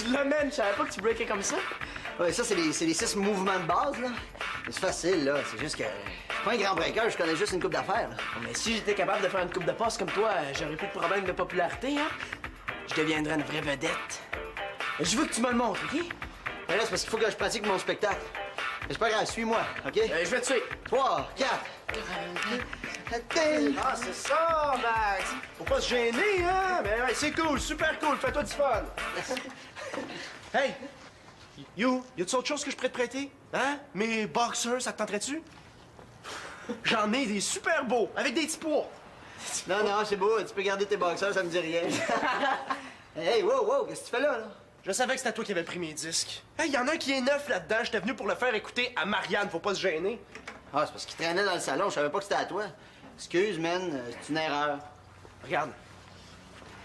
tu l'as, man. Je savais pas que tu breakais comme ça. Ouais, ça, c'est les 6 mouvements de base, là. C'est facile, là. C'est juste que... Je suis pas un grand breaker, je connais juste une coupe d'affaires, là. Mais si j'étais capable de faire une coupe de passe comme toi, j'aurais plus de problème de popularité, hein. Je deviendrais une vraie vedette. Je veux que tu me le montres, OK? Mais là, c'est parce qu'il faut que je pratique mon spectacle. Mais c'est pas grave, suis-moi, OK? Je vais te suivre. 3, 4... Ah, c'est ça, Max! Faut pas se gêner, hein? Mais ouais, c'est cool, super cool, fais-toi du fun! Hey! You, y a-tu autre chose que je pourrais te prêter? Hein? Mes boxers, ça te tenterait-tu? J'en ai des super beaux, avec des petits pois! Non, non, c'est beau, tu peux garder tes boxers, ça me dit rien. Hey, wow, qu'est-ce que tu fais là? Je savais que c'était toi qui avais pris mes disques. Hey, y en a un qui est neuf là-dedans, j'étais venu pour le faire écouter à Marianne, faut pas se gêner. Ah, c'est parce qu'il traînait dans le salon, je savais pas que c'était à toi. Excuse, man, c'est une erreur. Regarde,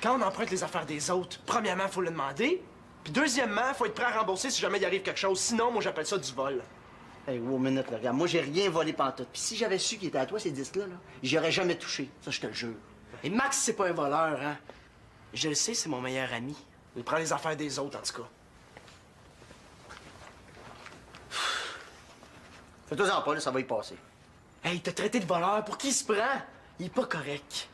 quand on emprunte les affaires des autres, premièrement, faut le demander, puis deuxièmement, faut être prêt à rembourser si jamais il arrive quelque chose. Sinon, moi, j'appelle ça du vol. Hey, wow, minute, là, regarde, moi, j'ai rien volé pantoute. Puis si j'avais su qu'il était à toi, ces disques-là, j'y aurais jamais touché. Ça, je te le jure. Et Max, c'est pas un voleur, hein? Je le sais, c'est mon meilleur ami. Il prend les affaires des autres, en tout cas. Fais-toi-en pas, là, ça va y passer. Hey, t'as traité de voleur, pour qui il se prend? Il est pas correct.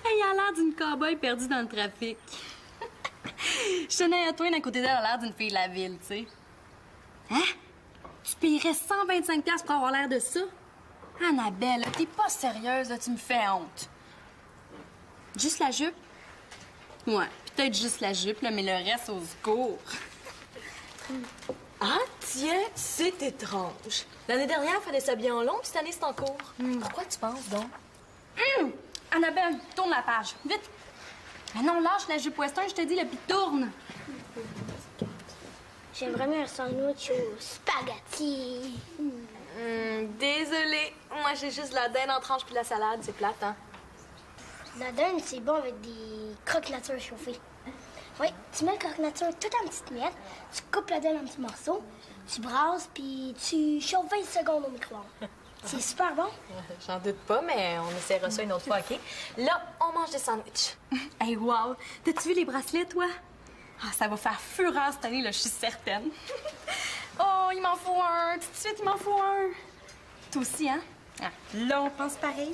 Il a l'air d'une cow-boy perdue dans le trafic. Je tenais à toi à côté d'elle, elle a l'air d'une fille de la ville, tu sais. Hein? Tu payerais 125$ pour avoir l'air de ça? Annabelle, t'es pas sérieuse, là, tu me fais honte. Juste la jupe? Ouais, peut-être juste la jupe, là, mais le reste au secours. Ah, tiens, c'est étrange. L'année dernière, il fallait s'habiller en long, puis cette année, c'est en court. Pourquoi tu penses donc? Annabelle, tourne la page, vite! Mais non, lâche la jupe western, je te dis, là, puis tourne! J'aimerais bien un sandwich aux spaghettis. Désolée. Moi, j'ai juste de la dinde en tranche puis de la salade. C'est plate, hein? La dinde, c'est bon avec des croque-nature chauffées. Oui, tu mets le croque-nature tout en petites miettes, tu coupes la dinde en petits morceaux, tu brasses, puis tu chauffes 20 secondes au micro-ondes. C'est super bon. J'en doute pas, mais on essaiera ça une autre fois, OK? Là, on mange des sandwichs. Hey, wow! T'as-tu vu les bracelets, toi? Ah, ça va faire fureur cette année, là, je suis certaine. Oh, il m'en faut un! Tout de suite, il m'en faut un! Toi aussi, hein? Ah, là, on pense pareil.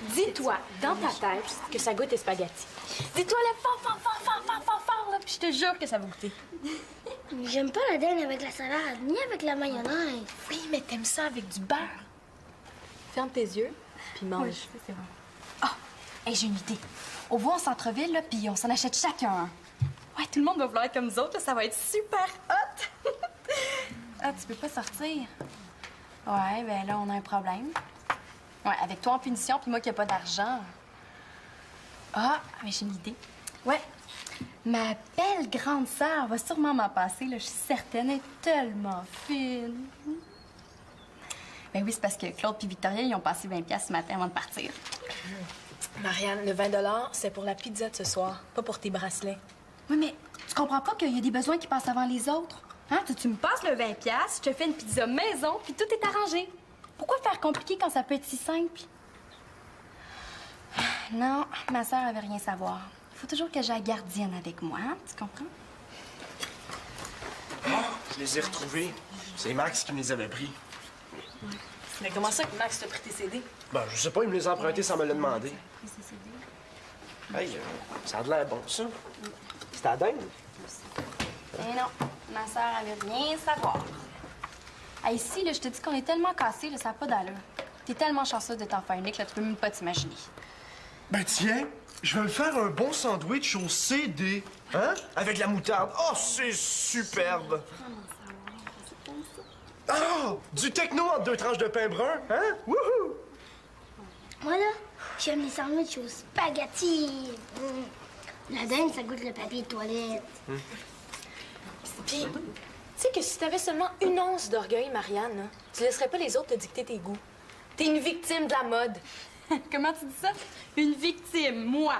Dis-toi, dans ta tête, que ça goûte les spaghettis. Dis-toi-le fort, là, puis je te jure que ça va goûter. J'aime pas la dinde avec la salade, ni avec la mayonnaise. Oui, mais t'aimes ça avec du beurre. Ferme tes yeux, puis mange. Oui, c'est vrai. Ah! Hey, j'ai une idée. On va en centre-ville, là, puis on s'en achète chacun un. Ouais, tout le monde va vouloir être comme nous autres, là, ça va être super hot! Ah, tu peux pas sortir? Ouais, ben là, on a un problème. Ouais, avec toi en punition, puis moi qui n'ai pas d'argent. Ah, mais j'ai une idée. Ouais, ma belle grande sœur va sûrement m'en passer, là, je suis certaine. Elle est tellement fine. Ben oui, c'est parce que Claude et Victoria, ils ont passé 20$ ce matin avant de partir. Marianne, le 20$, c'est pour la pizza de ce soir, pas pour tes bracelets. Oui, mais tu comprends pas qu'il y a des besoins qui passent avant les autres? Hein? Tu me passes le 20$, je te fais une pizza maison, puis tout est arrangé. Pourquoi faire compliqué quand ça peut être si simple? Non, ma sœur, elle veut rien savoir. Il faut toujours que j'aille gardienne avec moi, hein? Tu comprends? Oh, je les ai retrouvés. C'est Max qui me les avait pris. Mais comment ça que Max t'a pris tes CD? Ben, je sais pas, il me les a empruntés sans me le demander. Hey, ça a de l'air bon, ça. C'est à dingue. Eh non, ma sœur, elle veut rien savoir. Ah, ici, là, je te dis qu'on est tellement cassés, là, ça n'a pas d'allure. T'es tellement chanceuse de t'en faire unique, là, tu peux même pas t'imaginer. Ben tiens, je vais me faire un bon sandwich au CD, hein? Avec la moutarde. Oh, c'est superbe! Ah! Du techno entre deux tranches de pain brun, hein? Wouhou! Moi, là, j'aime les sandwichs aux spaghettis. La dinde, ça goûte le papier de toilette. Puis, tu sais que si t'avais seulement une once d'orgueil, Marianne, hein, tu laisserais pas les autres te dicter tes goûts. T'es une victime de la mode. Comment tu dis ça? Une victime, moi.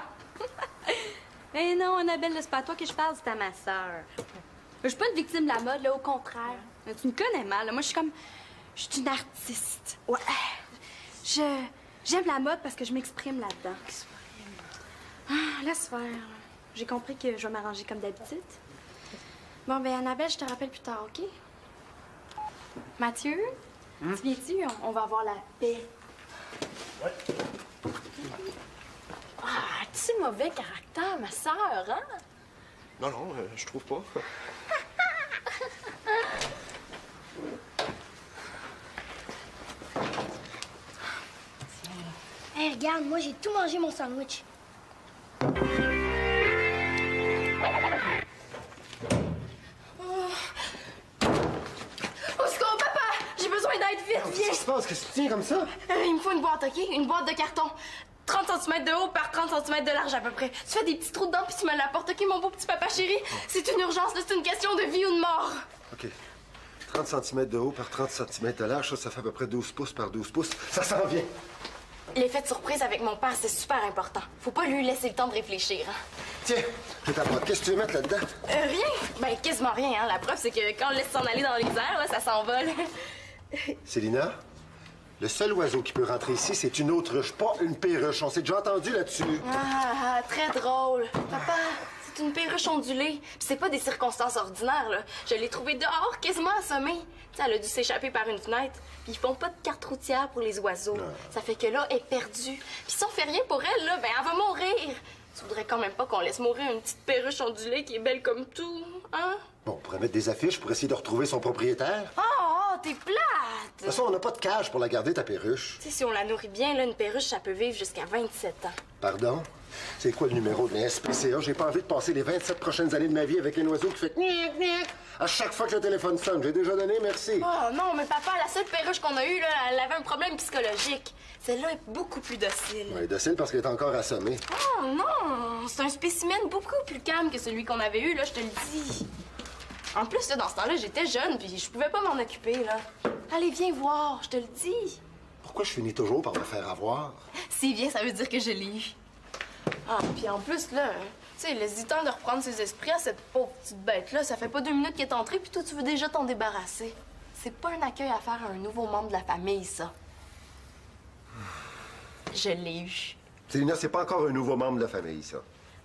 Eh non, Annabelle, c'est pas à toi que je parle, c'est à ma sœur. Je suis pas une victime de la mode, là, au contraire. Tu me connais mal, là. Moi, je suis comme... Je suis une artiste. Ouais. J'aime la mode parce que je m'exprime là-dedans. Ah, laisse faire. J'ai compris que je vais m'arranger comme d'habitude. Bon, ben Annabelle, je te rappelle plus tard, OK? Mathieu, tu viens-tu? On va avoir la paix. Ouais. Ah, tu mauvais caractère, ma sœur, hein? Non, non, je trouve pas. Hey, regarde, moi, j'ai tout mangé mon sandwich. Au secours, papa! J'ai besoin d'aide, vite, viens! Qu'est-ce qui se passe? Qu'est-ce que tu tiens comme ça? Il me faut une boîte, OK? Une boîte de carton. 30 cm de haut par 30 cm de large à peu près. Tu fais des petits trous dedans puis tu me l'apportes, OK, mon beau petit papa chéri? C'est une urgence, là, c'est une question de vie ou de mort. OK. 30 cm de haut par 30 cm de large, ça fait à peu près 12 pouces par 12 pouces. Ça s'en vient. L'effet de surprise avec mon père, c'est super important. Faut pas lui laisser le temps de réfléchir, hein? Tiens, je t'apporte. Qu'est-ce que tu veux mettre là-dedans? Rien? Ben, quasiment rien, hein? La preuve, c'est que quand on le laisse s'en aller dans les airs, là, ça s'envole. Célina, le seul oiseau qui peut rentrer ici, c'est une autruche, pas une perruche. On s'est déjà entendu là-dessus. Ah, très drôle. Papa, c'est une perruche ondulée. Puis c'est pas des circonstances ordinaires, là. Je l'ai trouvée dehors, quasiment assommée. Tu sais, elle a dû s'échapper par une fenêtre. Puis ils font pas de carte routière pour les oiseaux. Ça fait que là, elle est perdue. Puis si on fait rien pour elle, là, ben elle va mourir. Tu voudrais quand même pas qu'on laisse mourir une petite perruche ondulée qui est belle comme tout, hein? Bon, on pourrait mettre des affiches pour essayer de retrouver son propriétaire. Oh, t'es De toute plate! façon, on n'a pas de cage pour la garder, ta perruche. Tu sais, si on la nourrit bien, là, une perruche, ça peut vivre jusqu'à 27 ans. Pardon? C'est quoi le numéro de la SPCA? J'ai pas envie de passer les 27 prochaines années de ma vie avec un oiseau qui fait kniak, kniak à chaque fois que le téléphone sonne. J'ai déjà donné, merci. Oh non, mais papa, la seule perruche qu'on a eue, là, elle avait un problème psychologique. Celle-là est beaucoup plus docile. Ouais, docile parce qu'elle est encore assommée. Oh non, c'est un spécimen beaucoup plus calme que celui qu'on avait eu, là, je te le dis. En plus, là, dans ce temps-là, j'étais jeune, puis je pouvais pas m'en occuper, là. Allez, viens voir, je te le dis. Pourquoi je finis toujours par me faire avoir? C'est bien, ça veut dire que je l'ai eu. Ah, puis en plus, là, tu sais, laisse du temps de reprendre ses esprits à cette pauvre petite bête-là. Ça fait pas 2 minutes qu'elle est entrée, puis toi, tu veux déjà t'en débarrasser. C'est pas un accueil à faire à un nouveau membre de la famille, ça. Je l'ai eu. Célina, c'est pas encore un nouveau membre de la famille, ça.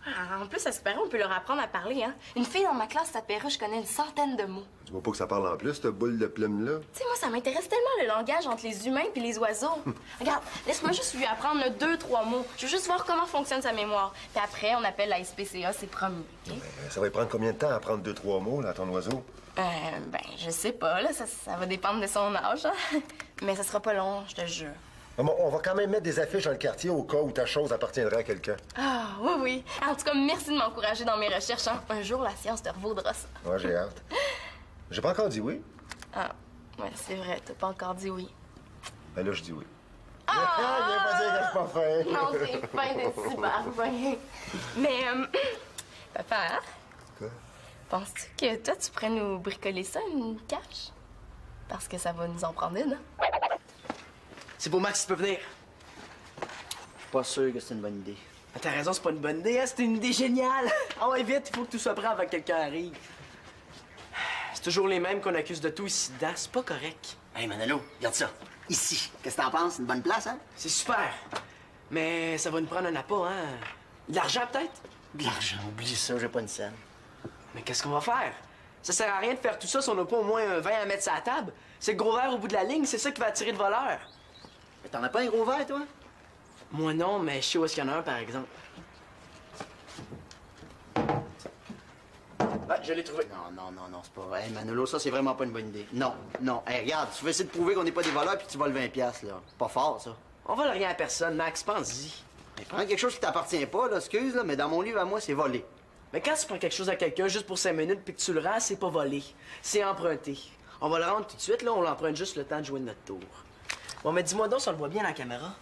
Ah, en plus, à ce paraît, on peut leur apprendre à parler, hein. Une fille dans ma classe, sa perruche, connaît une centaine de mots. Dis-moi pas que ça parle en plus, cette boule de plume-là. Tu sais, moi, ça m'intéresse tellement le langage entre les humains puis les oiseaux. Regarde, laisse-moi juste lui apprendre 2-3 mots. Je veux juste voir comment fonctionne sa mémoire. Puis après, on appelle la SPCA, c'est promis. OK? Ça va prendre combien de temps à apprendre 2-3 mots, là, à ton oiseau? Ben, je sais pas, là. Ça va dépendre de son âge, hein. Mais ça sera pas long, je te jure. Bon, on va quand même mettre des affiches dans le quartier au cas où ta chose appartiendrait à quelqu'un. Ah, oui, oui. En tout cas, merci de m'encourager dans mes recherches, hein. Un jour, la science te revaudra ça. Ouais, j'ai hâte. J'ai pas encore dit oui. Ah, ouais, c'est vrai, t'as pas encore dit oui. Ben là, je dis oui. Ah! Viens pas dire que je suis pas fin. Non, t'es fin, t'es super fin. Mais, papa, hein? Quoi? Penses-tu que toi, tu pourrais nous bricoler ça, une cache? Parce que ça va nous en prendre une, hein? C'est pour Max qui peut venir. Je suis pas sûr que c'est une bonne idée. Ah, t'as raison, c'est pas une bonne idée, hein? C'est une idée géniale. Ah ouais, vite, il faut que tout soit prêt avant que quelqu'un arrive. C'est toujours les mêmes qu'on accuse de tout ici dedans. C'est pas correct. Hey, Manolo, regarde ça. Ici. Qu'est-ce que t'en penses? Une bonne place, hein? C'est super. Mais ça va nous prendre un appât, hein? De l'argent, peut-être? De l'argent, oublie ça, j'ai pas une scène. Mais qu'est-ce qu'on va faire? Ça sert à rien de faire tout ça si on n'a pas au moins un 20 à mettre sur la table. C'est le gros verre au bout de la ligne, c'est ça qui va attirer le voleur. Mais t'en as pas un gros verre, toi? Moi non, mais je sais où est-ce qu'il y en a un, par exemple. Ah, je l'ai trouvé. Non, c'est pas vrai. Hey, Manolo, ça, c'est vraiment pas une bonne idée. Non. Hey, regarde, tu veux essayer de prouver qu'on n'est pas des voleurs puis tu voles 20$, là. Pas fort, ça. On vole rien à personne, Max, pense-y. Mais prends quelque chose qui t'appartient pas, là, excuse, là, mais dans mon livre à moi, c'est volé. Mais quand tu prends quelque chose à quelqu'un juste pour 5 minutes puis que tu le rends, c'est pas volé. C'est emprunté. On va le rendre tout de suite, là. On l'emprunte juste le temps de jouer de notre tour. Bon, mais dis-moi donc si on le voit bien dans la caméra.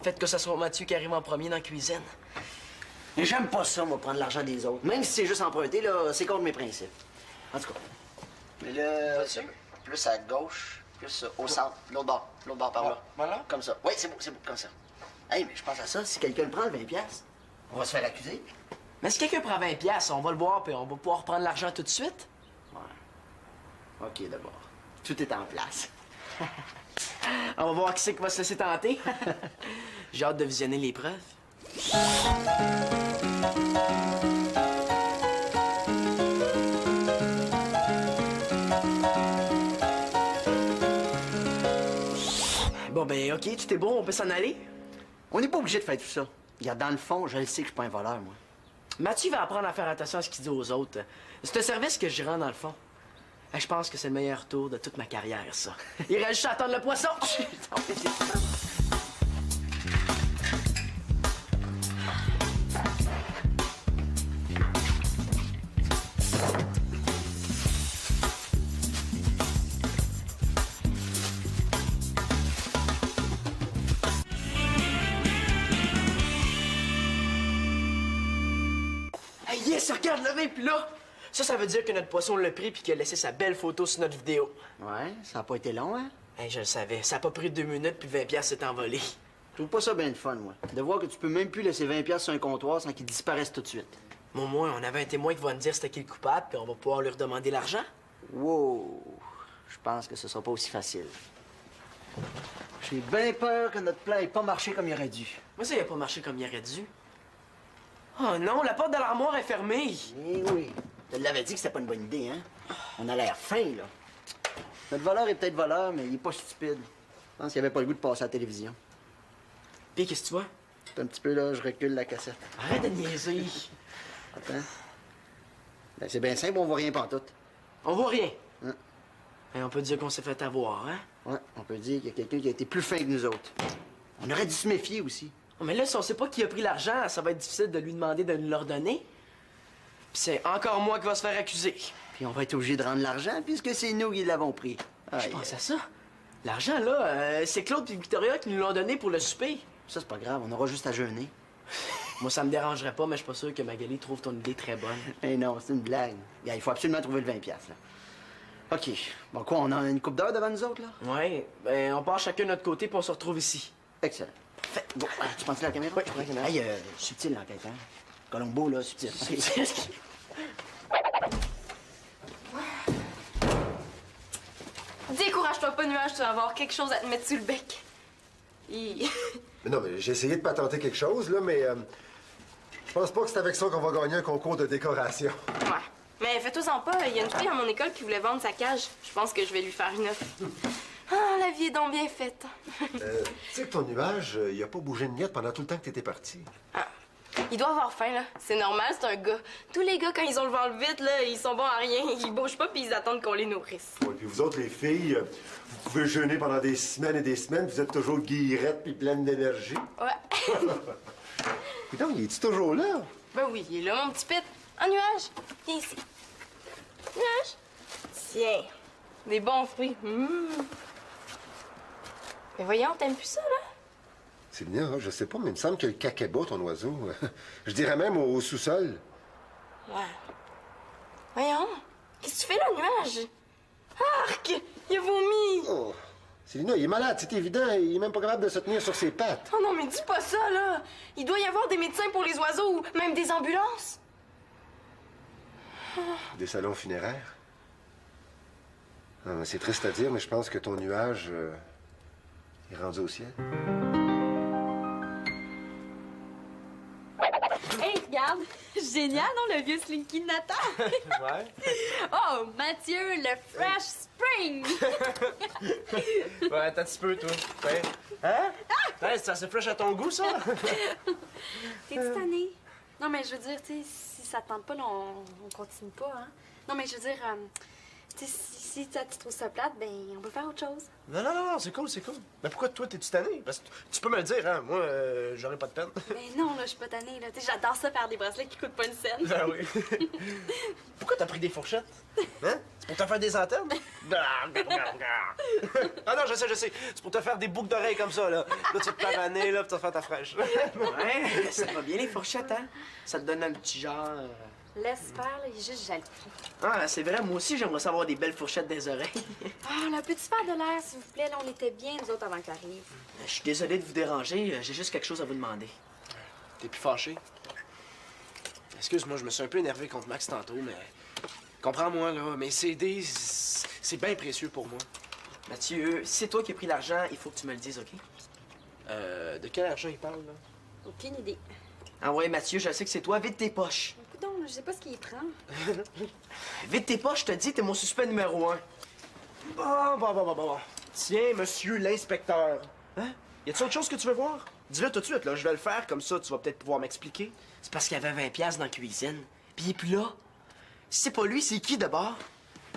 Faites que ce soit Mathieu qui arrive en premier dans la cuisine. Mais j'aime pas ça, moi, prendre l'argent des autres. Même si c'est juste emprunté, là, c'est contre mes principes. En tout cas. Mais là, plus à gauche, plus au centre, l'autre bord par là. Voilà. Comme ça. Oui, c'est beau, comme ça. Hey, mais je pense à ça, si quelqu'un le prend, le 20$, on va se faire accuser. Mais si quelqu'un prend 20$, on va le voir, puis on va pouvoir reprendre l'argent tout de suite. Ouais. OK, d'abord. Tout est en place. On va voir qui c'est qui va se laisser tenter. J'ai hâte de visionner les preuves. Bon, ben, OK, tout est bon, on peut s'en aller? On n'est pas obligé de faire tout ça. Regarde, dans le fond, je le sais que je suis pas un voleur, moi. Mathieu va apprendre à faire attention à ce qu'il dit aux autres. C'est un service que je rends dans le fond. Je pense que c'est le meilleur tour de toute ma carrière, ça. Il reste juste à attendre le poisson! Hey, yes, regarde le vin, puis là! Ça veut dire que notre poisson l'a pris puis qu'il a laissé sa belle photo sur notre vidéo. Ouais, ça a pas été long, hein? Hey, je le savais. Ça a pas pris 2 minutes puis 20$ s'est envolé. Je trouve pas ça bien de fun, moi. De voir que tu peux même plus laisser 20$ sur un comptoir sans qu'il disparaisse tout de suite. Au moins, on avait un témoin qui va nous dire c'était qui le coupable puis on va pouvoir lui redemander l'argent. Wow! Je pense que ce sera pas aussi facile. J'ai bien peur que notre plan ait pas marché comme il aurait dû. Moi, ça, il a pas marché comme il aurait dû. Oh non, la porte de l'armoire est fermée. Eh oui. Je l'avais dit que c'était pas une bonne idée, hein? On a l'air fin, là. Notre voleur est peut-être voleur, mais il est pas stupide. Je pense qu'il avait pas le goût de passer à la télévision. Puis, qu'est-ce que tu vois? Un petit peu, là, je recule la cassette. Arrête de niaiser. Attends. Ben, c'est bien simple, on voit rien pantoute. On voit rien. Hein? Et on peut dire qu'on s'est fait avoir, hein? Ouais, on peut dire qu'il y a quelqu'un qui a été plus fin que nous autres. On aurait dû se méfier aussi. Oh, mais là, si on sait pas qui a pris l'argent, ça va être difficile de lui demander de nous le redonner. Puis c'est encore moi qui va se faire accuser. Puis on va être obligé de rendre l'argent puisque c'est nous qui l'avons pris. Je Aïe. pense à ça. L'argent, là, c'est Claude et Victoria qui nous l'ont donné pour le souper. Ça, c'est pas grave, on aura juste à jeûner. Moi, ça me dérangerait pas, mais je suis pas sûr que Magali trouve ton idée très bonne. Eh non, c'est une blague. Regarde, il faut absolument trouver le 20$, là. OK. Bon, quoi, on a une coupe d'heure devant nous autres, là? Ouais, ben, on part chacun de notre côté, puis on se retrouve ici. Excellent. Fait, bon, tu penses à la caméra? Oui, je prends la caméra. Hey, subtil l'enquête, hein? Colombo, là, subtil. Décourage-toi pas, Nuage, tu vas avoir quelque chose à te mettre sur le bec. Hi. Mais non, mais j'ai essayé de patenter quelque chose, là, mais je pense pas que c'est avec ça qu'on va gagner un concours de décoration. Ouais. Mais fais-toi-en pas, il y a une fille à mon école qui voulait vendre sa cage. Je pense que je vais lui faire une offre. Ah, la vie est donc bien faite. Tu sais que ton nuage, il a pas bougé de miette pendant tout le temps que t'étais parti. Ah. Il doit avoir faim, là. C'est normal, c'est un gars. Tous les gars, quand ils ont le ventre vide, là, ils sont bons à rien. Ils bougent pas puis ils attendent qu'on les nourrisse. Ouais, puis vous autres, les filles, vous pouvez jeûner pendant des semaines et des semaines, vous êtes toujours guillerettes puis pleines d'énergie. Ouais. Puis donc, il est-tu toujours là? Ben oui, il est là, mon petit pit. Un nuage. Viens ici. Nuage. Tiens. Des bons fruits. Mais voyons, t'aimes plus ça, là? Célina, je sais pas, mais il me semble que le caquet-bas, ton oiseau. Je dirais même au sous-sol. Ouais. Voyons. Qu'est-ce que tu fais là, nuage? Arc! Il a vomi! Oh, Célina, il est malade, c'est évident. Il est même pas capable de se tenir sur ses pattes. Oh non, mais dis pas ça, là! Il doit y avoir des médecins pour les oiseaux ou même des ambulances. Des salons funéraires. Ah, c'est triste à dire, mais je pense que ton nuage est rendu au ciel. Hey, regarde! Génial, non, le vieux Slinky de Nathan? Ouais. Oh, Mathieu, le Fresh Spring! Ouais, attends un petit peu, toi. Ouais. Hein? Ouais, ça se fresh à ton goût, ça? T'es-tu tanné? Non, mais je veux dire, tu sais, si ça te tente pas, là, on continue pas, hein? Non, mais je veux dire, tu Si tu trouves ça plate, ben on peut faire autre chose. Non, c'est cool, c'est cool. Mais pourquoi toi, t'es-tu tanné? Parce que tu peux me le dire, hein. Moi, j'aurais pas de peine. Ben non, là, je suis pas tannée, là. Tu sais, j'adore ça faire des bracelets qui coûtent pas une scène. Ah oui. Pourquoi t'as pris des fourchettes? Hein? C'est pour te faire des antennes? Ah non, je sais. C'est pour te faire des boucles d'oreilles comme ça, là. Là, tu te pavaner, là, puis tu vas faire ta fraîche. Ouais, ça va bien les fourchettes, hein? Ça te donne un petit genre... Laisse faire, là, il est juste jaloux. Ah, c'est vrai, moi aussi, j'aimerais savoir des belles fourchettes des oreilles. Ah, là, peux-tu faire de l'air, s'il vous plaît? Là, on était bien, nous autres, avant que arrive. Je suis désolé de vous déranger, j'ai juste quelque chose à vous demander. T'es plus fâché? Excuse-moi, je me suis un peu énervé contre Max tantôt, mais... Comprends-moi, là, mes CD, c'est bien précieux pour moi. Mathieu, si c'est toi qui as pris l'argent, il faut que tu me le dises, OK? De quel argent il parle, là? Aucune idée. Ah ouais, Mathieu, je sais que c'est toi. Vide tes poches. Écoute, je sais pas ce qu'il prend. Vide tes poches, je te dis, t'es mon suspect numéro 1. Bon. Tiens, monsieur l'inspecteur. Hein? Y a-t-il autre chose que tu veux voir? Dis-le tout de suite, là. Je vais le faire, comme ça, tu vas peut-être pouvoir m'expliquer. C'est parce qu'il y avait 20 piastres dans la cuisine. Puis il est plus là. Si c'est pas lui, c'est qui d'abord?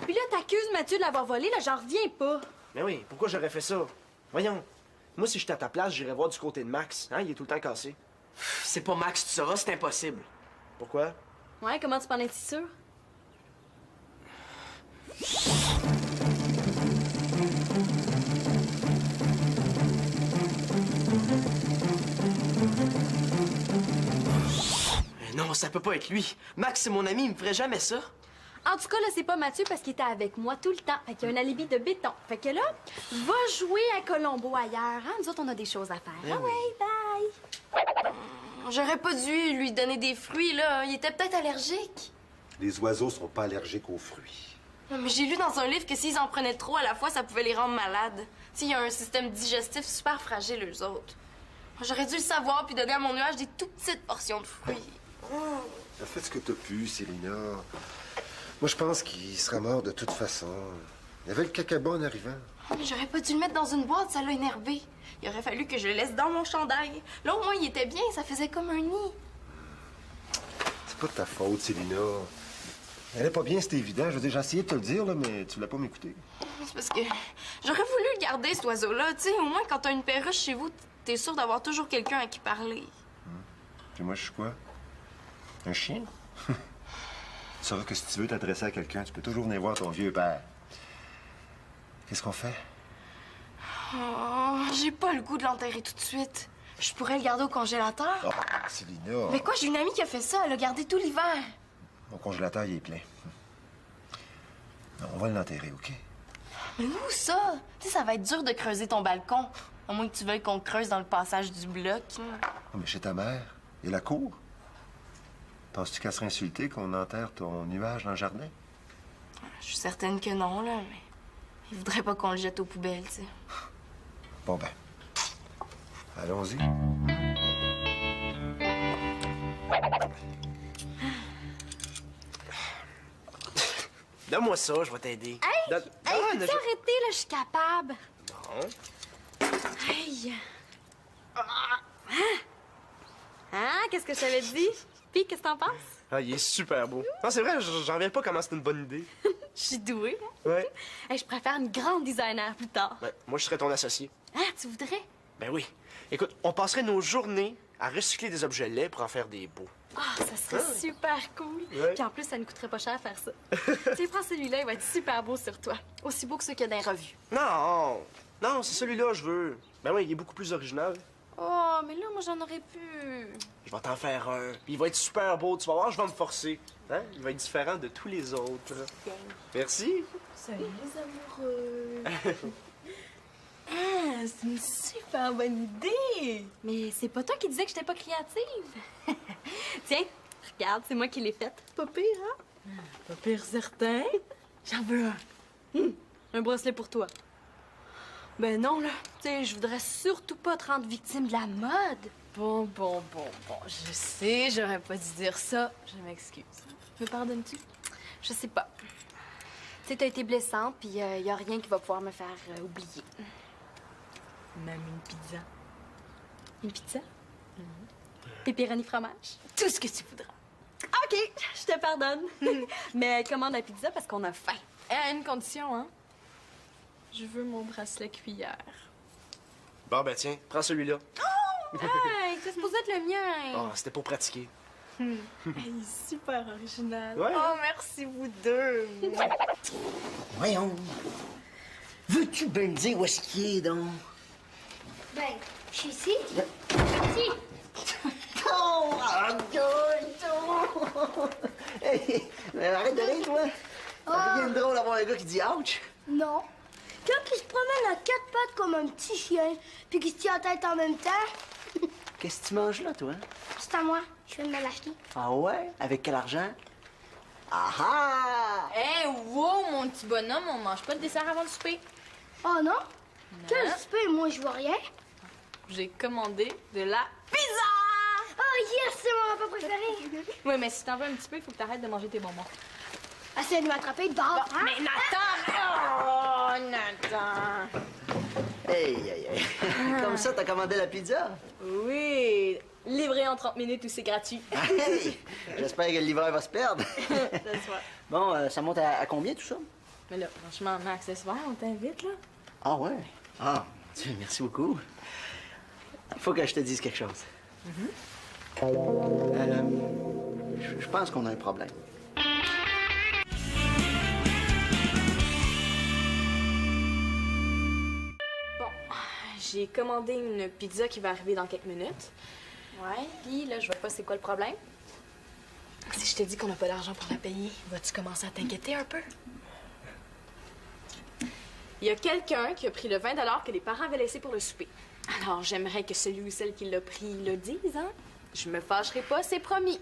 Puis là, t'accuses Mathieu de l'avoir volé, là, j'en reviens pas. Mais oui, pourquoi j'aurais fait ça? Voyons. Moi, si j'étais à ta place, j'irais voir du côté de Max. Hein? Il est tout le temps cassé. C'est pas Max, tu sauras, c'est impossible. Pourquoi? Ouais, comment tu peux en être si sûr? Non, ça peut pas être lui. Max, c'est mon ami, il me ferait jamais ça. En tout cas, là, c'est pas Mathieu parce qu'il était avec moi tout le temps. Fait qu'il y a un alibi de béton. Fait que là, va jouer à Colombo ailleurs. Hein? Nous autres, on a des choses à faire. Ah ouais, bye! J'aurais pas dû lui donner des fruits, là. Il était peut-être allergique. Les oiseaux sont pas allergiques aux fruits. Non, mais j'ai lu dans un livre que s'ils en prenaient trop à la fois, ça pouvait les rendre malades. Tu sais, il y a un système digestif super fragile, eux autres. J'aurais dû le savoir puis donner à mon nuage des tout petites portions de fruits. T'as fait ce que t'as pu, Célina. Moi, je pense qu'il sera mort de toute façon. Il y avait le cacaba en arrivant. Oh, mais j'aurais pas dû le mettre dans une boîte, ça l'a énervé. Il aurait fallu que je le laisse dans mon chandail. Là, au moins, il était bien, ça faisait comme un nid. C'est pas de ta faute, Célina. Elle est pas bien, c'est évident. Je veux dire, j'ai essayé de te le dire, là, mais tu voulais pas m'écouter. C'est parce que j'aurais voulu le garder, cet oiseau-là. Tu sais, au moins, quand t'as une perruche chez vous, t'es sûr d'avoir toujours quelqu'un à qui parler. Puis moi, je suis quoi? Un chien? Tu sauras que si tu veux t'adresser à quelqu'un, tu peux toujours venir voir ton vieux père. Qu'est-ce qu'on fait? Oh, j'ai pas le goût de l'enterrer tout de suite. Je pourrais le garder au congélateur. Oh, Célina! Mais quoi, j'ai une amie qui a fait ça. Elle l'a gardé tout l'hiver. Mon congélateur, il est plein. Non, on va l'enterrer, OK? Mais où ça? Tu sais, ça va être dur de creuser ton balcon. À moins que tu veuilles qu'on creuse dans le passage du bloc. Oh, mais chez ta mère, et la cour? Penses-tu qu'elle serait insultée qu'on enterre ton nuage dans le jardin? Je suis certaine que non, là, mais... Il voudrait pas qu'on le jette aux poubelles, tu sais. Bon, ben. Allons-y. Donne-moi ça, je vais t'aider. Hey! Donne- Hey, Ah, peux-tu arrêter, là? Je suis capable. Non. Hey! Hein? Qu'est-ce que je t'avais dit? Puis, qu'est-ce que t'en penses? Ah, il est super beau. Non, c'est vrai, j'en reviens pas comment c'est une bonne idée. Je suis douée, hein? Ouais. Hey, je préfère une grande designer plus tard. Ben, moi, je serais ton associé. Ah, tu voudrais? Ben oui. Écoute, on passerait nos journées à recycler des objets laids pour en faire des beaux. Ah, ça serait super cool. Ouais. Puis en plus, ça ne coûterait pas cher à faire ça. Tiens, prends celui-là, il va être super beau sur toi. Aussi beau que ceux qu'il y a dans les revues. Non, c'est celui-là que je veux. Ben oui, il est beaucoup plus original. Oh, mais là, moi, j'en aurais pu. Je vais t'en faire un. Puis il va être super beau, tu vas voir, je vais me forcer. Hein? Il va être différent de tous les autres. Merci. Salut, les amoureux. Ah, c'est une super bonne idée. Mais c'est pas toi qui disais que j'étais pas créative. Tiens, regarde, c'est moi qui l'ai faite. Pas pire, hein? Pas pire, certain. J'en veux un. Un bracelet pour toi. Ben non, là. Tu sais, je voudrais surtout pas te rendre victime de la mode. Bon. Je sais, j'aurais pas dû dire ça. Je m'excuse. Me pardonnes-tu? Je sais pas. Tu sais, t'as été blessante, puis y a rien qui va pouvoir me faire oublier. Même une pizza. Une pizza? Pepperoni fromage? Tout ce que tu voudras. OK, je te pardonne. Mais commande la pizza parce qu'on a faim. à une condition, hein. Je veux mon bracelet cuillère. Bon, ben tiens, prends celui-là. Hey, c'est supposé être le mien. Oh, c'était pour pratiquer. Hey, super original. Ouais. Oh, merci vous deux. Voyons. Veux-tu bien me dire où est-ce qu'il est, donc? Ben, je suis ici. Ici. Oh, hey, mais arrête de rire, toi. Ça fait bien drôle d'avoir un gars qui dit ouch. Non. Quand il se promène à quatre pattes comme un petit chien, puis qu'il se tient la tête en même temps, Qu'est-ce que tu manges là, toi? c'est à moi. Je viens de me l'acheter. Ah ouais? Avec quel argent? Ah ah! Hey, wow, mon petit bonhomme, on mange pas de dessert avant le souper. Oh non? Quel souper? Moi, je vois rien. J'ai commandé de la pizza! Oh yes, c'est mon repas préféré. Oui, mais si t'en veux un petit peu, il faut que t'arrêtes de manger tes bonbons. Essaye de m'attraper de bord, hein? Mais Nathan! Oh, Nathan! Hey, hey, hey. Comme ça, t'as commandé la pizza? Oui, livré en 30 minutes ou c'est gratuit. Hey! J'espère que le livreur va se perdre. That's right. Bon, ça monte à combien, tout ça? Mais là, franchement, Max, c'est super, on t'invite, là. Ah ouais? Ah, Dieu, merci beaucoup. Faut que je te dise quelque chose. Je pense qu'on a un problème. Bon, j'ai commandé une pizza qui va arriver dans quelques minutes. Ouais, puis là, je vois pas c'est quoi le problème. Si je te dis qu'on n'a pas d'argent pour la payer, vas-tu commencer à t'inquiéter un peu? Il y a quelqu'un qui a pris le 20 que les parents avaient laissé pour le souper. Alors, j'aimerais que celui ou celle qui l'a pris le dise, hein? Je me fâcherai pas, c'est promis.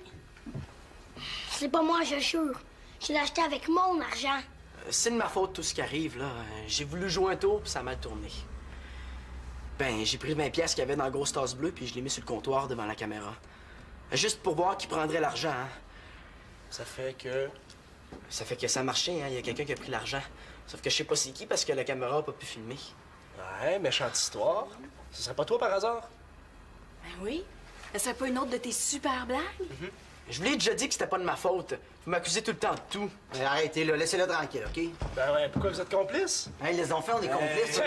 C'est pas moi, je jure. Je l'ai acheté avec mon argent. C'est de ma faute tout ce qui arrive, là. J'ai voulu jouer un tour, puis ça a mal tourné. Ben, j'ai pris le 20$ qu'il y avait dans la grosse tasse bleue, puis je l'ai mis sur le comptoir devant la caméra. Juste pour voir qui prendrait l'argent, hein. Ça fait que... Ça fait que ça a marché, hein. Il y a quelqu'un qui a pris l'argent. Sauf que je sais pas c'est qui, parce que la caméra a pas pu filmer. Ouais, méchante histoire. Ce serait pas toi par hasard? Ben oui. Ce serait pas une autre de tes super blagues? Je vous l'ai déjà dit que c'était pas de ma faute. Vous m'accusez tout le temps de tout. Mais arrêtez, là. Laissez-le tranquille, OK? Ben ouais, pourquoi vous êtes complices? Hey, les enfants, on est complices.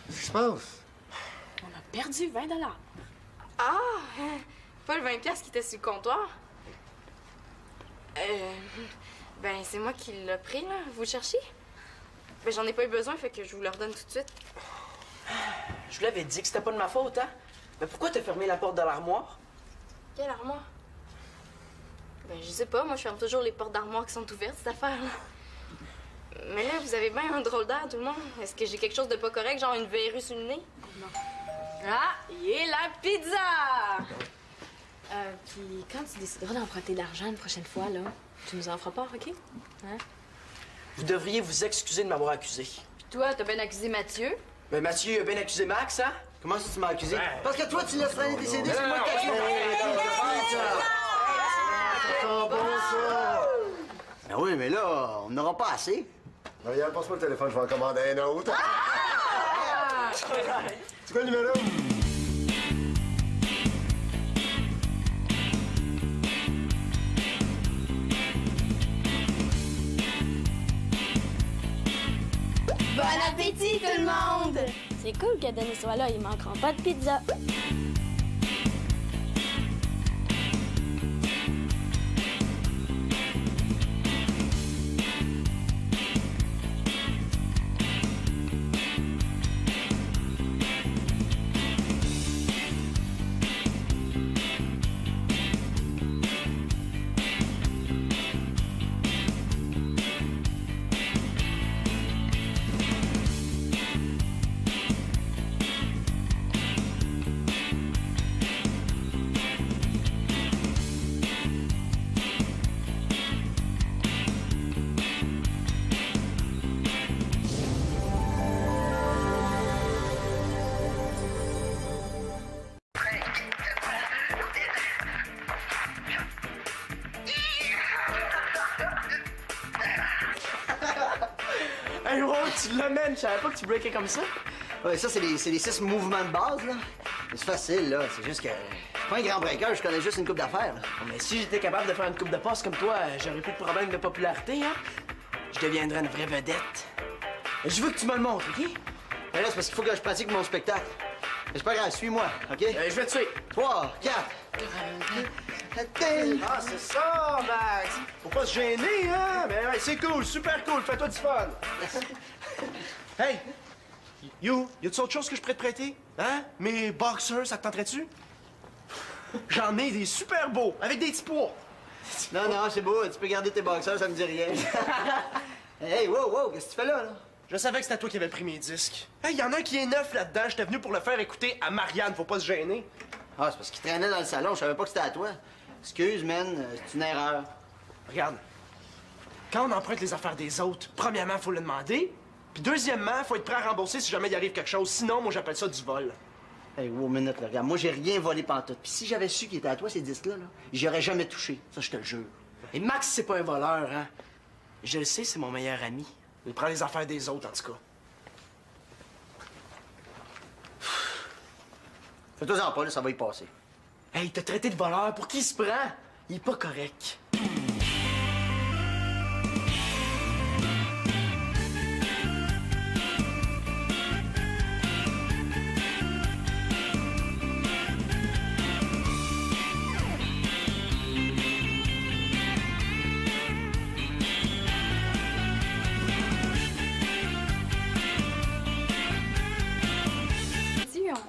Qu'est-ce qui se passe? On a perdu 20 $. Ah! Pas le 20$ qui était sur le comptoir? Ben, c'est moi qui l'ai pris, là. Vous le cherchez? Ben, j'en ai pas eu besoin, fait que je vous le redonne tout de suite. Je vous l'avais dit que c'était pas de ma faute, hein? Mais pourquoi t'as fermé la porte de l'armoire? Quelle armoire? Ben, je sais pas. Moi, je ferme toujours les portes d'armoire qui sont ouvertes, cette affaire-là. Mais là, vous avez bien un drôle d'air, tout le monde. Est-ce que j'ai quelque chose de pas correct, genre une verrue sur le nez? Non. Ah, y est la pizza! Puis quand tu décideras d'emprunter de l'argent une prochaine fois, là, tu nous en feras part, OK? Hein? Vous devriez vous excuser de m'avoir accusé. Puis toi, t'as bien accusé Mathieu. Mais Mathieu a bien accusé Max, hein? Comment ça, tu m'as accusé? Parce que toi, tu laisses traîner tes CD, c'est moi qui accuse. C'est pas bon, ça. Ben oui, mais là, on n'aura pas assez. Regarde, passe-moi le téléphone, je vais en commander un autre. C'est quoi le numéro? Bon appétit, tout le monde! C'est cool que Denis soit là, il manquera pas de pizza. Hey, wow, tu l'amènes! Je savais pas que tu breakais comme ça. Ouais, ça, c'est les 6 mouvements de base, là. C'est facile, là. C'est juste que... Je suis pas un grand breaker, je connais juste une coupe d'affaires. Mais si j'étais capable de faire une coupe de passe comme toi, j'aurais plus de problème de popularité, hein? Je deviendrais une vraie vedette. Je veux que tu me le montres, OK? Mais là, c'est parce qu'il faut que je pratique mon spectacle. Mais c'est pas grave, suis-moi, OK? Je vais te suivre. 3, 4. Ah, c'est ça, Max! Faut pas se gêner, hein? Mais ouais, c'est cool, super cool, fais-toi du fun! Hey! You, y a-tu autre chose que je pourrais te prêter? Hein? Mes boxers, ça te tenterait-tu? J'en ai des super beaux, avec des petits pois! Non, non, c'est beau, tu peux garder tes boxers, ça me dit rien. Hey, wow, qu'est-ce que tu fais là? Je savais que c'était toi qui avais pris mes disques. Hey, y en a un qui est neuf là-dedans, j'étais venu pour le faire écouter à Marianne, faut pas se gêner. Ah, c'est parce qu'il traînait dans le salon, je savais pas que c'était à toi. Excuse, man, c'est une erreur. Regarde, quand on emprunte les affaires des autres, premièrement, faut le demander, puis deuxièmement, faut être prêt à rembourser si jamais il arrive quelque chose, sinon, moi, j'appelle ça du vol. Hey, wow, minute, là, regarde, moi, j'ai rien volé pantoute. Puis si j'avais su qu'il était à toi, ces disques-là, j'y aurais jamais touché. Ça, je te le jure. Et Max, c'est pas un voleur, hein? Je le sais, c'est mon meilleur ami. Il prend les affaires des autres, en tout cas. Fais-toi-en pas, là, ça va y passer. Hey, t'as traité de voleur, pour qui il se prend? Il est pas correct.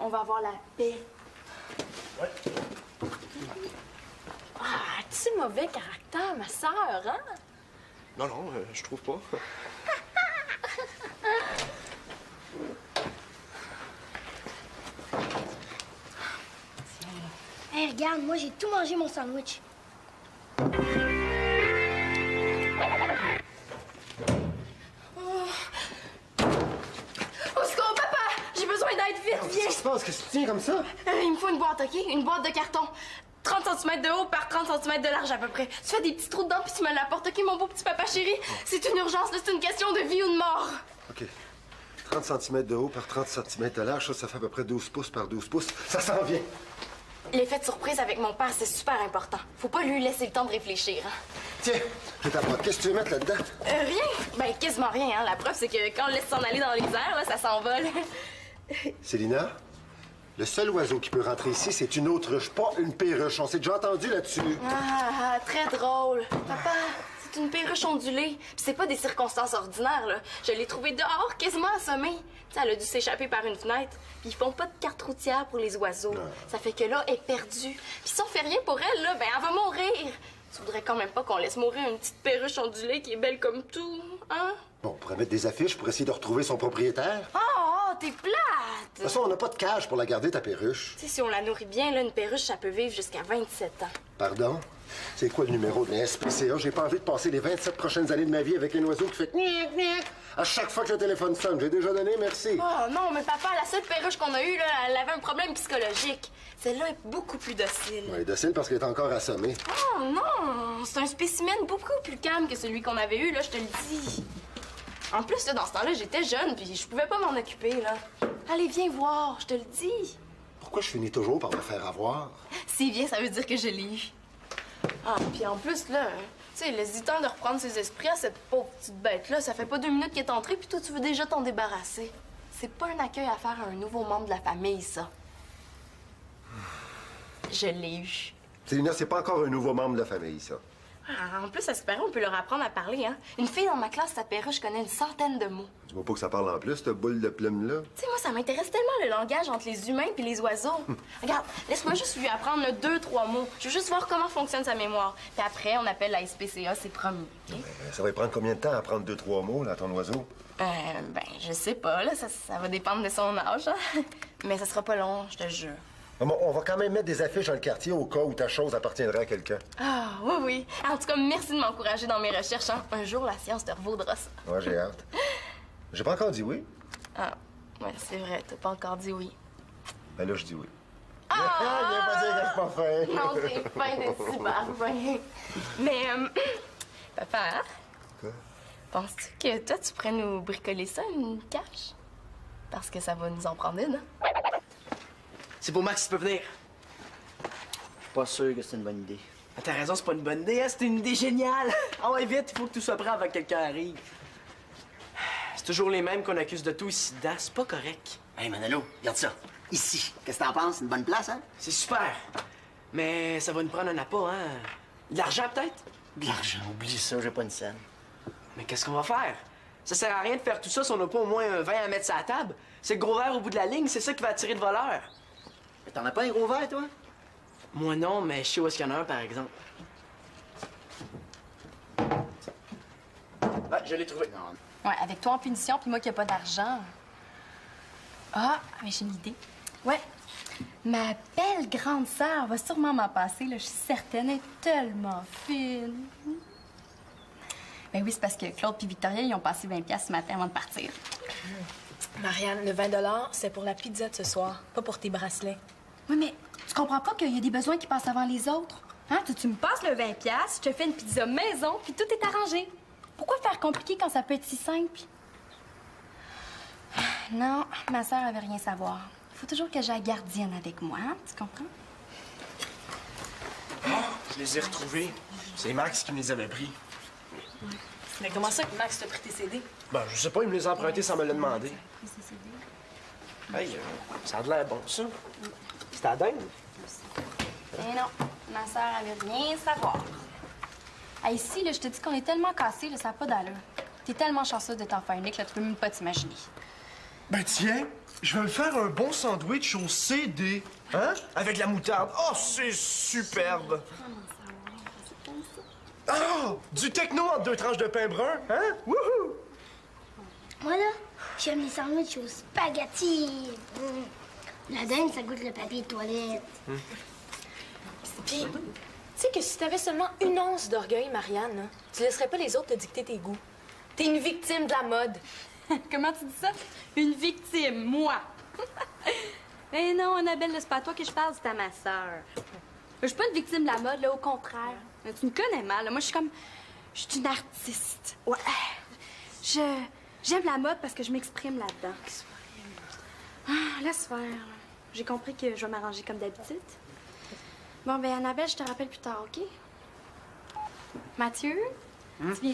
On va avoir la paix. Ouais. Ah, as-tu mauvais caractère, ma sœur, hein? Non, je trouve pas. Hey, regarde, moi, j'ai tout mangé mon sandwich. Au secours, papa! J'ai besoin d'aide, vite, viens! Qu'est-ce qui se passe? Qu'est-ce que tu tiens comme ça? Il me faut une boîte, OK? Une boîte de carton. 30 cm de haut par 30 cm de large à peu près. Tu fais des petits trous dedans puis tu me l'apportes, OK, mon beau petit papa chéri? C'est une urgence, là, c'est une question de vie ou de mort. OK. 30 cm de haut par 30 cm de large, ça fait à peu près 12 pouces par 12 pouces. Ça s'en vient. L'effet de surprise avec mon père, c'est super important. Faut pas lui laisser le temps de réfléchir, hein? Tiens, je ta boîte. Qu'est-ce que tu veux mettre là-dedans? Rien? Ben, quasiment rien, hein? La preuve, c'est que quand on le laisse s'en aller dans les airs, là, ça s'envole. Célina, le seul oiseau qui peut rentrer ici, c'est une autruche, pas une perruche. On s'est déjà entendu là-dessus. Ah, très drôle. Papa, c'est une perruche ondulée. Puis c'est pas des circonstances ordinaires, là. Je l'ai trouvée dehors, quasiment assommée. Tu sais, elle a dû s'échapper par une fenêtre. Puis ils font pas de carte routière pour les oiseaux. Ça fait que là, elle est perdue. Puis si on fait rien pour elle, là, ben elle va mourir. Tu voudrais quand même pas qu'on laisse mourir une petite perruche ondulée qui est belle comme tout, hein? Bon, on pourrait mettre des affiches pour essayer de retrouver son propriétaire. Oh, t'es plate! De toute façon, on n'a pas de cage pour la garder, ta perruche. Tu sais, si on la nourrit bien, là, une perruche, ça peut vivre jusqu'à 27 ans. Pardon? C'est quoi le numéro de la SPCA? J'ai pas envie de passer les 27 prochaines années de ma vie avec un oiseau qui fait gnac, gnac à chaque fois que le téléphone sonne. J'ai déjà donné, merci. Oh non, mais papa, la seule perruche qu'on a eue, là, elle avait un problème psychologique. Celle-là est beaucoup plus docile. Oui, docile parce qu'elle est encore assommée. Oh non, c'est un spécimen beaucoup plus calme que celui qu'on avait eu, là, je te le dis. En plus, là, dans ce temps-là, j'étais jeune, puis je pouvais pas m'en occuper, là. Allez, viens voir, je te le dis. Pourquoi je finis toujours par me faire avoir? S'il vient, ça veut dire que je l'ai eu. Ah, puis en plus, là, tu sais, laisse-y temps de reprendre ses esprits à cette pauvre petite bête-là. Ça fait pas 2 minutes qu'elle est entrée, puis toi, tu veux déjà t'en débarrasser. C'est pas un accueil à faire à un nouveau membre de la famille, ça. Je l'ai eu. Célina, c'est pas encore un nouveau membre de la famille, ça. Ah, en plus, à ce paraît, on peut leur apprendre à parler, hein. Une fille dans ma classe, sa perruche, connaît une centaine de mots. Tu vois pas que ça parle en plus, cette boule de plume-là? Tu sais, moi, ça m'intéresse tellement le langage entre les humains puis les oiseaux. Regarde, laisse-moi juste lui apprendre 2-3 mots. Je veux juste voir comment fonctionne sa mémoire. Puis après, on appelle la SPCA, c'est promis, OK? Ça va prendre combien de temps à apprendre 2-3 mots, là, ton oiseau? Ben, je sais pas, là. Ça va dépendre de son âge, hein. Mais ça sera pas long, je te jure. Bon, on va quand même mettre des affiches dans le quartier au cas où ta chose appartiendrait à quelqu'un. Ah, oui, oui. En tout cas, merci de m'encourager dans mes recherches, hein. Un jour, la science te revaudra ça. Ouais, j'ai hâte. J'ai pas encore dit oui. Ah, ouais, c'est vrai, t'as pas encore dit oui. Ben là, je dis oui. Ah! Viens pas dire que je suis pas fin. Non, t'es fin, t'es super fin. Mais, papa, hein? Quoi? Penses-tu que toi, tu pourrais nous bricoler ça, une cache? Parce que ça va nous en prendre une, hein? C'est pour Max qui peut venir. Je suis pas sûr que c'est une bonne idée. Ah, t'as raison, c'est pas une bonne idée, hein? C'est une idée géniale. Ah ouais, vite, il faut que tout soit prêt avant que quelqu'un arrive. C'est toujours les mêmes qu'on accuse de tout ici dedans. C'est pas correct. Hey, Manolo, regarde ça. Ici. Qu'est-ce que t'en penses? C'est une bonne place, hein? C'est super. Mais ça va nous prendre un appât, hein? De l'argent, peut-être? De l'argent, oublie ça, j'ai pas une scène. Mais qu'est-ce qu'on va faire? Ça sert à rien de faire tout ça si on n'a pas au moins un 20 à mettre sur la table. C'est le gros verre au bout de la ligne, c'est ça qui va attirer le voleur. Mais t'en as pas un gros verre, toi? Moi non, mais je sais où est-ce qu'il y en a un, par exemple. Ah, je l'ai trouvé. Non. Ouais, avec toi en punition, puis moi qui n'ai pas d'argent. Ah, mais j'ai une idée. Ouais, ma belle grande sœur va sûrement m'en passer, là, je suis certaine. Elle est tellement fine. Ben oui, c'est parce que Claude et Victoria, ils ont passé 20$ ce matin avant de partir. Marianne, le 20 c'est pour la pizza de ce soir, pas pour tes bracelets. Oui, mais tu comprends pas qu'il y a des besoins qui passent avant les autres? Hein? Tu me passes le 20$, je te fais une pizza maison, puis tout est arrangé. Pourquoi faire compliqué quand ça peut être si simple? Non, ma sœur, elle veut rien savoir. Il faut toujours que j'aie gardienne avec moi, hein? Tu comprends? Je les ai retrouvés. C'est Max qui me les avait pris. Mais comment ça que Max t'a pris tes CD? Ben, je sais pas, il me les a empruntés sans me le demander. Hey, ça a de l'air bon, ça. C'est à dingue. Eh non, ma sœur, elle veut rien savoir. Ah, ici, là, je te dis qu'on est tellement cassés, là, ça n'a pas d'allure. T'es tellement chanceuse d'être enfant unique, là, tu peux même pas t'imaginer. Ben tiens, je vais me faire un bon sandwich au CD. Hein? Avec la moutarde. Oh, c'est superbe! Oh! Du techno entre deux tranches de pain brun, hein? Wouhou! Moi, là, j'aime les sandwichs aux spaghettis. La dinde, ça goûte le papier de toilette. Puis, tu sais que si t'avais seulement une once d'orgueil, Marianne, là, tu laisserais pas les autres te dicter tes goûts. T'es une victime de la mode. Comment tu dis ça? Une victime, moi. Eh non, Annabelle, c'est pas à toi que je parle, c'est à ma sœur. Je suis pas une victime de la mode, là, au contraire. Mais tu me connais mal, là. Moi, je suis comme... Je suis une artiste. Ouais. J'aime la mode parce que je m'exprime là-dedans. Ah, laisse faire. J'ai compris que je vais m'arranger comme d'habitude. Bon, ben Annabelle, je te rappelle plus tard, OK? Mathieu? Tu viens...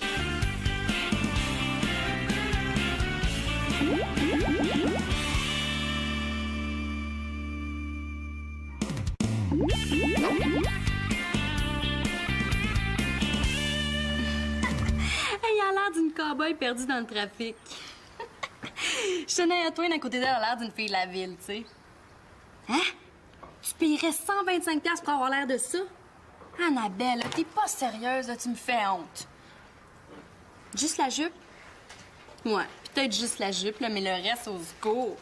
Elle a l'air d'une cow-boy perdue dans le trafic. Je tenais à toi d'un côté d'elle, elle a l'air d'une fille de la ville, tu sais. Hein? Tu payerais 125$ pour avoir l'air de ça? Annabelle, t'es pas sérieuse, là, tu me fais honte. Juste la jupe? Ouais, peut-être juste la jupe, là, mais le reste au secours.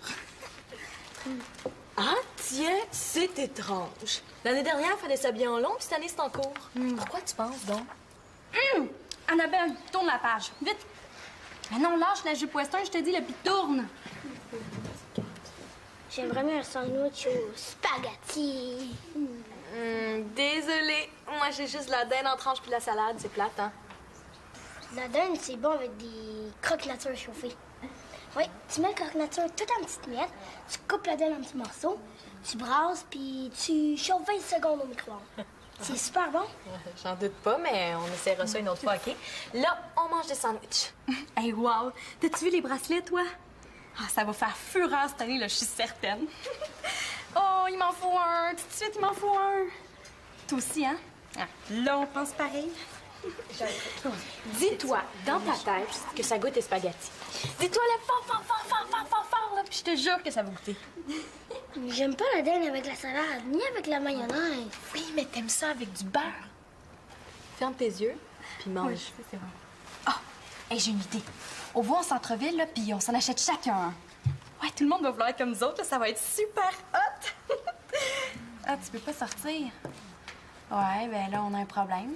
Ah, tiens, c'est étrange. L'année dernière, il fallait s'habiller en long, puis cette année, c'est en court. Pourquoi tu penses donc? Annabelle, tourne la page, vite. Mais non, lâche la jupe western, je te dis, là, puis tourne. J'aimerais mieux un sandwich aux spaghettis. Désolée. Moi, j'ai juste la dinde en tranche puis la salade. C'est plate, hein? La dinde, c'est bon avec des croque nature chauffées. Oui, tu mets le croque nature tout en petites miettes, tu coupes la dinde en petits morceaux, tu brasses, puis tu chauffes 20 secondes au micro-ondes. C'est super bon. J'en doute pas, mais on essaiera ça une autre fois, OK? Là, on mange des sandwichs. Hey, wow! T'as-tu vu les bracelets, toi? Ah, ça va faire fureur cette année, là, je suis certaine. Oh, il m'en faut un! Tout de suite, il m'en faut un! Toi aussi, hein? Ah, là, on pense pareil. Dis-toi, dans ta tête, que ça goûte les spaghettis. Dis-toi-le fort, là, puis je te jure que ça va goûter. J'aime pas la dinde avec la salade, ni avec la mayonnaise. Oui, mais t'aimes ça avec du beurre. Ferme tes yeux, puis mange. Oui, c'est vrai. Ah! Hey, j'ai une idée. On va en centre-ville, là, puis on s'en achète chacun un. Ouais, tout le monde va vouloir être comme nous autres, là, ça va être super hot! Ah, tu peux pas sortir? Ouais, ben là, on a un problème.